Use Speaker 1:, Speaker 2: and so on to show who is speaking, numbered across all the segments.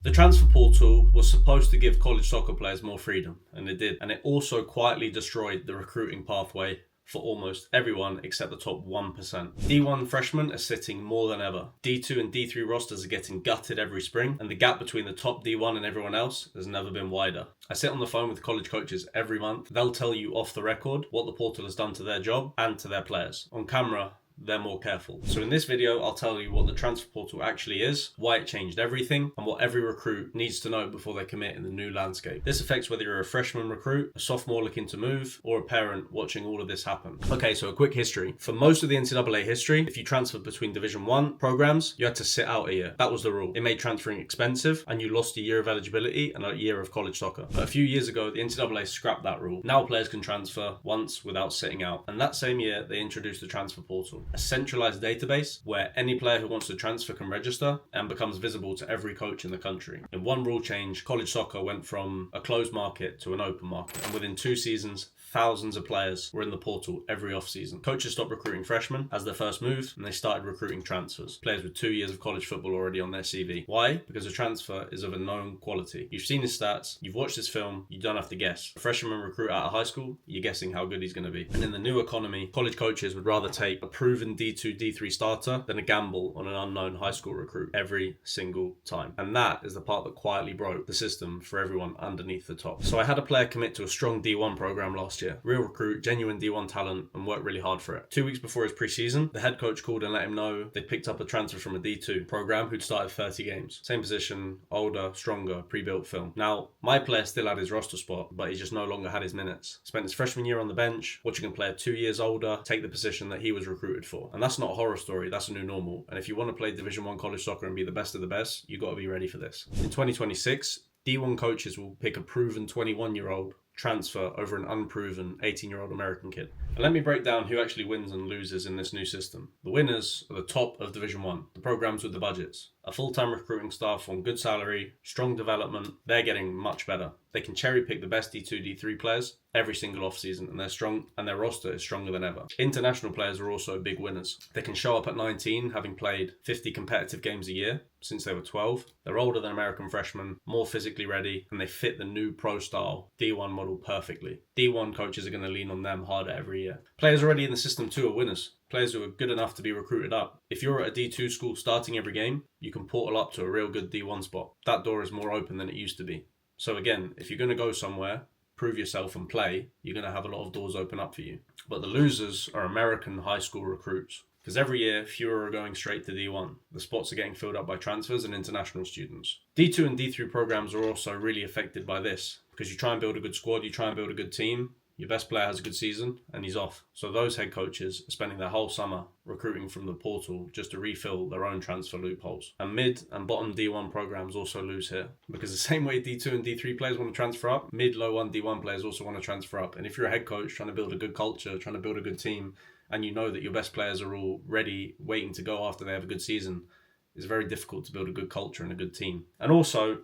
Speaker 1: The transfer portal was supposed to give college soccer players more freedom, and it did. And it also quietly destroyed the recruiting pathway for almost everyone except the top 1%. D1 freshmen are sitting more than ever. D2 and D3 rosters are getting gutted every spring, and the gap between the top D1 and everyone else has never been wider. I sit on the phone with college coaches every month. They'll tell you off the record what the portal has done to their job and to their players. On camera, they're more careful. So in this video, I'll tell you what the transfer portal actually is, why it changed everything, and what every recruit needs to know before they commit in the new landscape. This affects whether you're a freshman recruit, a sophomore looking to move, or a parent watching all of this happen. Okay, so a quick history. For most of the NCAA history, if you transferred between Division 1 programs, you had to sit out a year. That was the rule. It made transferring expensive, and you lost a year of eligibility and a year of college soccer. But a few years ago, the NCAA scrapped that rule. Now players can transfer once without sitting out. And that same year, they introduced the transfer portal, a centralized database where any player who wants to transfer can register and becomes visible to every coach in the country. In one rule change, college soccer went from a closed market to an open market, and within 2 seasons, thousands of players were in the portal every off-season. Coaches stopped recruiting freshmen as their first move, and they started recruiting transfers. Players with 2 years of college football already on their CV. Why? Because a transfer is of a known quality. You've seen his stats, you've watched his film, you don't have to guess. A freshman recruit out of high school, you're guessing how good he's going to be. And in the new economy, college coaches would rather take a proven D2, D3 starter than a gamble on an unknown high school recruit every single time. And that is the part that quietly broke the system for everyone underneath the top. So I had a player commit to a strong D1 program last year. Real recruit, genuine D1 talent, and worked really hard for it. 2 weeks before his pre-season, the head coach called and let him know they'd picked up a transfer from a D2 program who'd started 30 games. Same position, older, stronger, pre-built film. Now, my player still had his roster spot, but he just no longer had his minutes. Spent his freshman year on the bench, watching a player 2 years older take the position that he was recruited for. And that's not a horror story, that's a new normal. And if you want to play Division 1 college soccer and be the best of the best, you've got to be ready for this. In 2026, D1 coaches will pick a proven 21-year-old transfer over an unproven 18-year-old American kid. And let me break down who actually wins and loses in this new system. The winners are the top of Division 1, the programs with the budgets. A full-time recruiting staff on good salary, strong development, they're getting much better. They can cherry pick the best D2, D3 players every single off-season, and they're strong, and their roster is stronger than ever. International players are also big winners. They can show up at 19, having played 50 competitive games a year since they were 12. They're older than American freshmen, more physically ready, and they fit the new pro-style D1 model perfectly. D1 coaches are going to lean on them harder every year. Players already in the system too are winners. Players who are good enough to be recruited up. If you're at a D2 school starting every game, you can portal up to a real good D1 spot. That door is more open than it used to be. So again, if you're going to go somewhere, prove yourself and play, you're going to have a lot of doors open up for you. But the losers are American high school recruits. Because every year, fewer are going straight to D1. The spots are getting filled up by transfers and international students. D2 and D3 programs are also really affected by this. Because you try and build a good squad, you try and build a good team, your best player has a good season, and he's off. So those head coaches are spending their whole summer recruiting from the portal just to refill their own transfer loopholes. And mid and bottom D1 programs also lose here. Because the same way D2 and D3 players want to transfer up, mid, low 1 D1 players also want to transfer up. And if you're a head coach trying to build a good culture, trying to build a good team, and you know that your best players are all ready, waiting to go after they have a good season, it's very difficult to build a good culture and a good team. And also,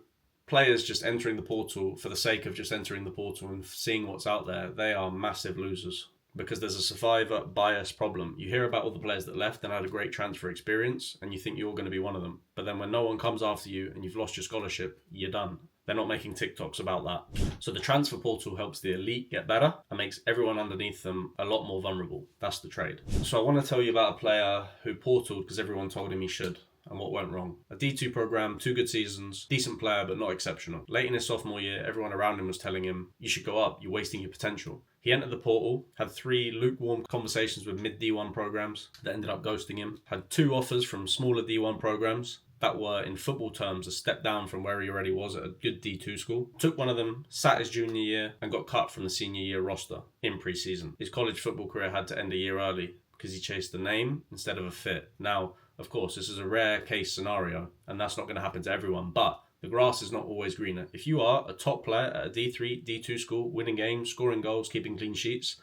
Speaker 1: players just entering the portal for the sake of just entering the portal and seeing what's out there, they are massive losers. Because there's a survivor bias problem. You hear about all the players that left and had a great transfer experience, and you think you're going to be one of them. But then when no one comes after you and you've lost your scholarship, you're done. They're not making TikToks about that. So the transfer portal helps the elite get better and makes everyone underneath them a lot more vulnerable. That's the trade. So I want to tell you about a player who portaled because everyone told him he should. And what went wrong. A D2 program, 2 good seasons, decent player but not exceptional. Late in his sophomore year, everyone around him was telling him, you should go up, you're wasting your potential. He entered the portal, had 3 lukewarm conversations with mid D1 programs that ended up ghosting him, had 2 offers from smaller D1 programs that were, in football terms, a step down from where he already was at a good D2 school. Took one of them, sat his junior year, and got cut from the senior year roster in pre-season. His college football career had to end a year early because he chased the name instead of a fit. Now, of course, this is a rare case scenario, and that's not going to happen to everyone, but the grass is not always greener. If you are a top player at a D3, D2 school, winning games, scoring goals, keeping clean sheets,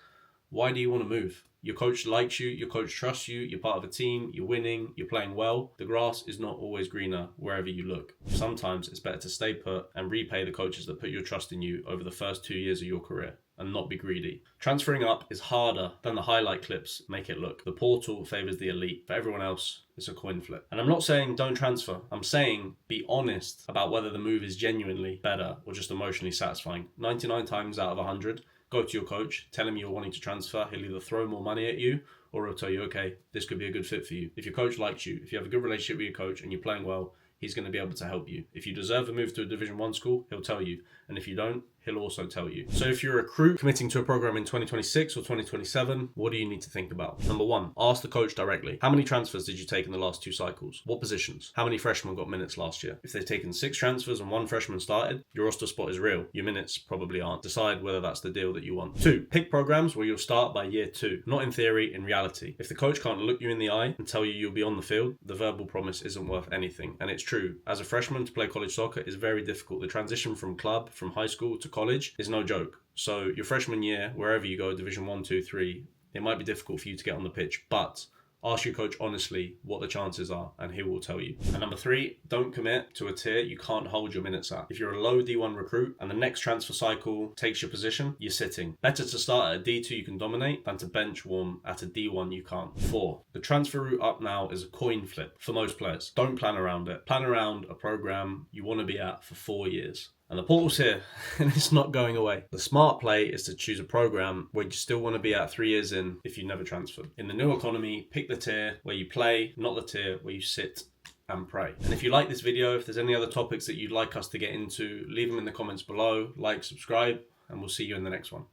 Speaker 1: why do you want to move? Your coach likes you, your coach trusts you, you're part of a team, you're winning, you're playing well. The grass is not always greener wherever you look. Sometimes it's better to stay put and repay the coaches that put your trust in you over the first 2 years of your career. and not be greedy. Transferring up is harder than the highlight clips make it look. The portal favours the elite. For everyone else, it's a coin flip. And I'm not saying don't transfer. I'm saying be honest about whether the move is genuinely better or just emotionally satisfying. 99 times out of 100, go to your coach, tell him you're wanting to transfer. He'll either throw more money at you or he'll tell you, okay, this could be a good fit for you. If your coach likes you, if you have a good relationship with your coach and you're playing well, he's going to be able to help you. If you deserve a move to a Division 1 school, he'll tell you. And if you don't, he'll also tell you. So if you're a recruit committing to a program in 2026 or 2027, what do you need to think about? Number one, ask the coach directly. How many transfers did you take in the last 2 cycles? What positions? How many freshmen got minutes last year? If they've taken 6 transfers and 1 freshman started, your roster spot is real. Your minutes probably aren't. Decide whether that's the deal that you want. 2, pick programs where you'll start by year 2. Not in theory, in reality. If the coach can't look you in the eye and tell you you'll be on the field, the verbal promise isn't worth anything. And it's true. As a freshman, to play college soccer is very difficult. The transition from club, from high school to college is no joke. So your freshman year, wherever you go, Division 1, 2, 3, it might be difficult for you to get on the pitch, but ask your coach honestly what the chances are and he will tell you. And number 3, don't commit to a tier you can't hold your minutes at. If you're a low D1 recruit and the next transfer cycle takes your position, you're sitting. Better to start at a D2 you can dominate than to bench warm at a D1 you can't. 4, the transfer route up now is a coin flip for most players. Don't plan around it. Plan around a program you want to be at for 4 years. And the portal's here, and it's not going away. The smart play is to choose a program where you still want to be at 3 years in if you never transferred. In the new economy, pick the tier where you play, not the tier where you sit and pray. And if you like this video, if there's any other topics that you'd like us to get into, leave them in the comments below, like, subscribe, and we'll see you in the next one.